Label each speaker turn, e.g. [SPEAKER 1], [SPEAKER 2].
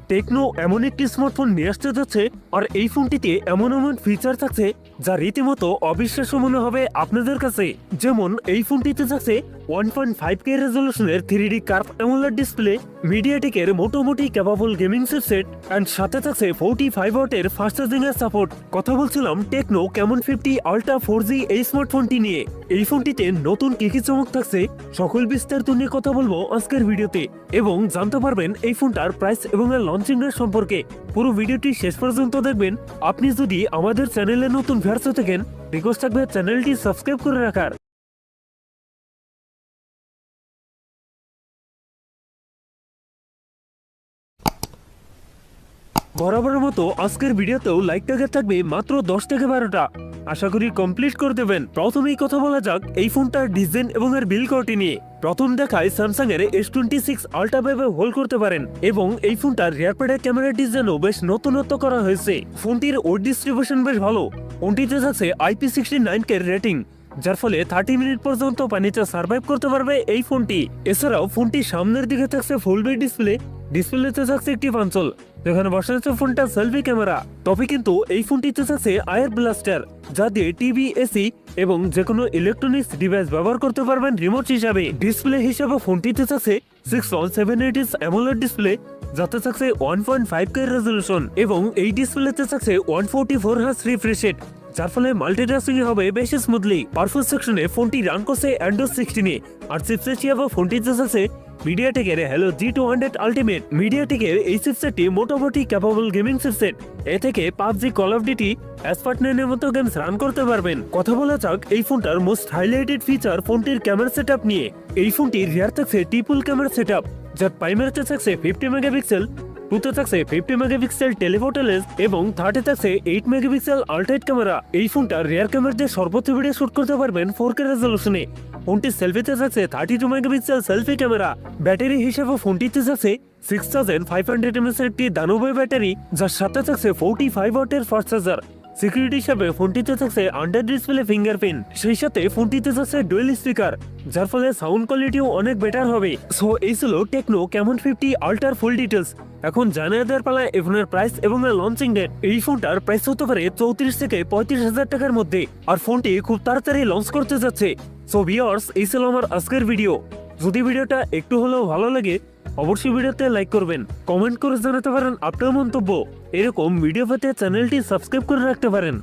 [SPEAKER 1] Techno এমন একটি smartphone নিয়ে আসতে যাচ্ছে, আর এই ফোনটিতে এমন এমন ফিচার থাকছে যা রীতিমতো অবিশ্বাস্য মনে হবে আপনাদের কাছে। যেমন এই ফোনটিতে থাকছে 1.5K রেজলিউশনের 3D কার্ভ অ্যামোলেড ডিসপ্লে, মিডিয়াটেকের মোটামুটি ক্যাপাবল গেমিং চিপসেট এন্ড সাথে থাকছে 45 ওয়াটের ফাস্ট চার্জিং এর সাপোর্ট। কথা বলছিলাম টেকনো ক্যামন 50 আল্ট্রা 4G এই স্মার্টফোনটি নিয়ে। এই ফোনটিতে নতুন কি কি চমক থাকছে সকল বিস্তারিত নিয়ে কথা বলবো আজকের ভিডিওতে, এবং জানতে পারবেন এই ফোনটার প্রাইস এবং এর লঞ্চিং এর সম্পর্কে। পুরো ভিডিওটি শেষ পর্যন্ত দেখবেন। আপনি যদি আমাদের চ্যানেলে নতুন ভিউয়ার্স হয়ে থাকেন, রিকোয়েস্ট থাকবে চ্যানেলটি সাবস্ক্রাইব করে রাখার। বরাবরের মতো আজকের ভিডিওতেও লাইক টার্গেট থাকবে মাত্র 10 থেকে 12টা। আশা করি কমপ্লিট করে দেবেন। প্রথমেই কথা বলা যাক এই ফোনটার ডিজাইন এবং এর বিল্ড কোয়ালিটি নিয়ে। প্রথম দেখায় স্যামসাং এর S26 আল্ট্রা ভাবে হোল্ড করতে পারেন, এবং এই ফোনটার রিয়ার প্যাডের ক্যামেরার ডিজাইনও বেশ নতুনত্ব করা হয়েছে। ফোনটির ওয়েট ডিস্ট্রিবিউশন বেশ ভালো। ফোনটিতে থাকছে IP69K রেটিং, যার ফলে 30 মিনিট পর্যন্ত পানিতে সার্ভাইভ করতে পারবে এই ফোনটি। এছাড়াও ফোনটি সামনের দিকে থাকছে ফুল বেড ডিসপ্লেতে থাকছে একটি পাঞ্চল, যেখানে বসা যাচ্ছে ফোনটা সেলফি ক্যামেরা। তবে কিন্তু এই ফোনটিতে থাকছে আয়ার ব্লাস্টার, যা দিয়ে টিভি, এসি এবং যে কোনো ইলেকট্রনিক্স ডিভাইস ব্যবহার করতে পারবেন রিমোট হিসাবে। ডিসপ্লে হিসাবে ফোনটিতে থাকছে 6.7 অ্যামোলেড ডিসপ্লে, যাতে থাকছে 1.5K রেজলিউশন, এবং এই ডিসপ্লেতে থাকছে 144 হার্জ রিফ্রেশ রেট, যার ফলে মাল্টিটাস্কিং হবে বেশ স্মুথলি। পারফরম্যান্স সেকশনে ফোনটি রান করছে অ্যান্ড্রয়েড 16 আর চিপসেট হিসাবে ফোনটিতে থাকছে মিডিয়াটেকের হ্যালো G200 আলটিমেট। মিডিয়াটেকের এই চিপসেটটি মোটামুটি ক্যাপাবল গেমিং চিপসেট। এ থেকে পাবজি, কল অফ ডিউটি, অ্যাসপার্টনের মতো গেমস রান করতে পারবেন। কথা বলা যাক এই ফোনটার মোস্ট হাইলাইটেড ফিচার ফোনটির ক্যামেরা সেটআপ নিয়ে। এই ফোনটির রিয়ার থাকছে ট্রিপল ক্যামেরা সেটআপ, যার প্রাইমারিতে থাকছে 50 মেগাপিক্সেল, টুতে থাকছে 50 মেগাপিক্সেল টেলিফোটো লেন্স, এবং থার্ডে থাকছে 8 মেগাপিক্সেল আল্ট্রাইট ক্যামেরা। এই ফোনটার রিয়ার ক্যামেরা দিয়ে সর্বোচ্চ ভিডিও শুট করতে পারবেন 4K রেজলিউশনে। ফোনটির সেলফিতে থাকছে 32 মেগাপিক্সেল সেলফি ক্যামেরা। ব্যাটারি হিসেবে ফোনটিতে থাকছে 6500 mAh একটি দানবীয় ব্যাটারি, যার সাথে থাকছে 45 ওয়াটের ফাস্ট চার্জার। সিকিউরিটি হিসাবে ফোনটিতে থাকছে আন্ডার ডিসপ্লে ফিঙ্গারপ্রিন্ট, সেই সাথে ফোনটিতে থাকছে ডুয়েল স্পিকার, যার ফলে সাউন্ড কোয়ালিটিও অনেক বেটার হবে। সো এই ছিল টেকনো ক্যামন 50 আল্ট্রার ফুল ডিটেলস। এখন জানিয়ে দেওয়ার পালায় এই ফোনের প্রাইস এবং লঞ্চিং ডেট। এই ফোনটার প্রাইস হতে পারে 34 থেকে 35,000 টাকার মধ্যে, আর ফোনটি খুব তাড়াতাড়ি লঞ্চ করতে যাচ্ছে। সো ভিউয়ার্স, এই ছিল আমার আজকের ভিডিও। যদি ভিডিওটা একটু হলেও ভালো লাগে, অবশ্যই ভিডিওতে লাইক করবেন, কমেন্ট করে জানাতে পারেন আপনার মন্তব্য। এরকম ভিডিও পেতে চ্যানেলটি সাবস্ক্রাইব করে রাখতে পারেন।